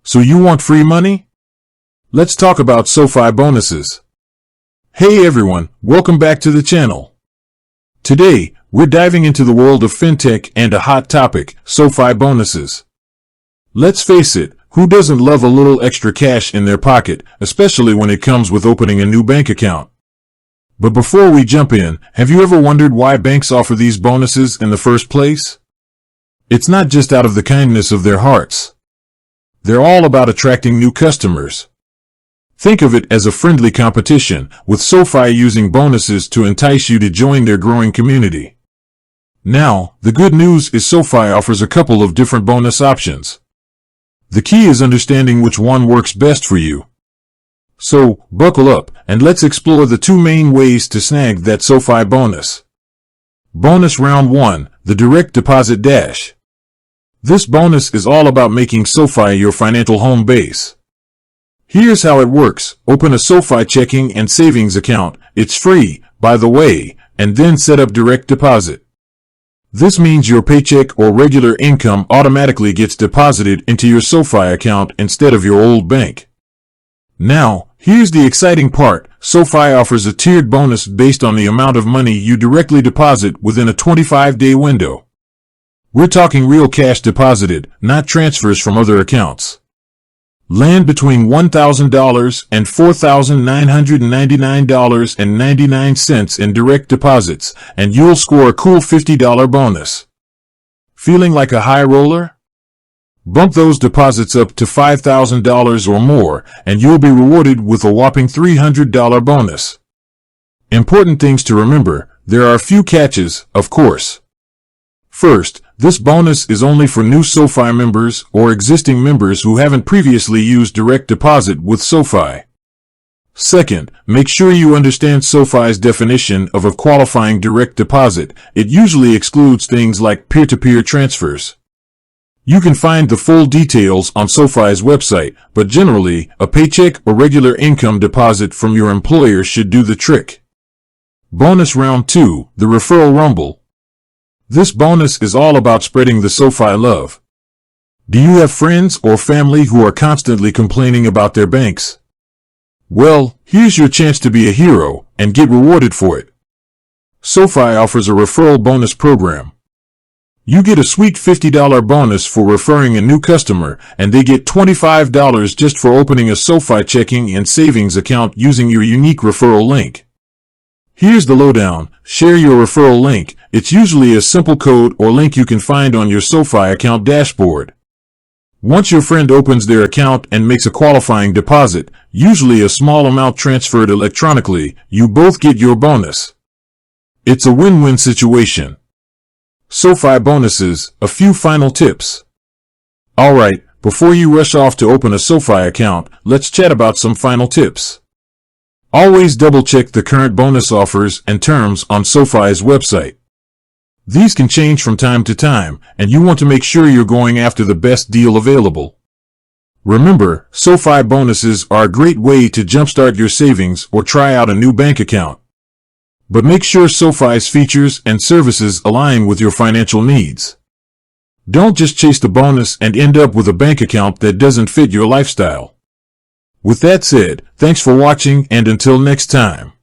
So you want free money? Let's talk about Sofi bonuses. Hey everyone, welcome back to the channel. Today, we're diving into the world of fintech and a hot topic, Sofi bonuses. Let's face it, who doesn't love a little extra cash in their pocket, especially when it comes with opening a new bank account? But before we jump in, have you ever wondered why banks offer these bonuses in the first place? It's not just out of the kindness of their hearts. They're all about attracting new customers. Think of it as a friendly competition, with Sofi using bonuses to entice you to join their growing community. Now, the good news is Sofi offers a couple of different bonus options. The key is understanding which one works best for you. So, buckle up, and let's explore the two main ways to snag that Sofi bonus. Bonus Round 1, the Direct Deposit Dash. This bonus is all about making Sofi your financial home base. Here's how it works. Open a Sofi checking and savings account. It's free, by the way, and then set up direct deposit. This means your paycheck or regular income automatically gets deposited into your Sofi account instead of your old bank. Now, here's the exciting part. Sofi offers a tiered bonus based on the amount of money you directly deposit within a 25-day window. We're talking real cash deposited, not transfers from other accounts. Land between $1,000 and $4,999.99 in direct deposits, and you'll score a cool $50 bonus. Feeling like a high roller? Bump those deposits up to $5,000 or more, and you'll be rewarded with a whopping $300 bonus. Important things to remember, there are a few catches, of course. First, this bonus is only for new Sofi members or existing members who haven't previously used direct deposit with Sofi. Second, make sure you understand Sofi's definition of a qualifying direct deposit. It usually excludes things like peer-to-peer transfers. You can find the full details on Sofi's website, but generally, a paycheck or regular income deposit from your employer should do the trick. Bonus Round 2, the Referral Rumble. This bonus is all about spreading the Sofi love. Do you have friends or family who are constantly complaining about their banks? Well, here's your chance to be a hero and get rewarded for it. Sofi offers a referral bonus program. You get a sweet $50 bonus for referring a new customer, and they get $25 just for opening a Sofi checking and savings account using your unique referral link. Here's the lowdown. Share your referral link. It's usually a simple code or link you can find on your Sofi account dashboard. Once your friend opens their account and makes a qualifying deposit, usually a small amount transferred electronically, you both get your bonus. It's a win-win situation. Sofi bonuses, a few final tips. Alright, before you rush off to open a Sofi account, let's chat about some final tips. Always double-check the current bonus offers and terms on Sofi's website. These can change from time to time, and you want to make sure you're going after the best deal available. Remember, Sofi bonuses are a great way to jumpstart your savings or try out a new bank account. But make sure Sofi's features and services align with your financial needs. Don't just chase the bonus and end up with a bank account that doesn't fit your lifestyle. With that said, thanks for watching, and until next time.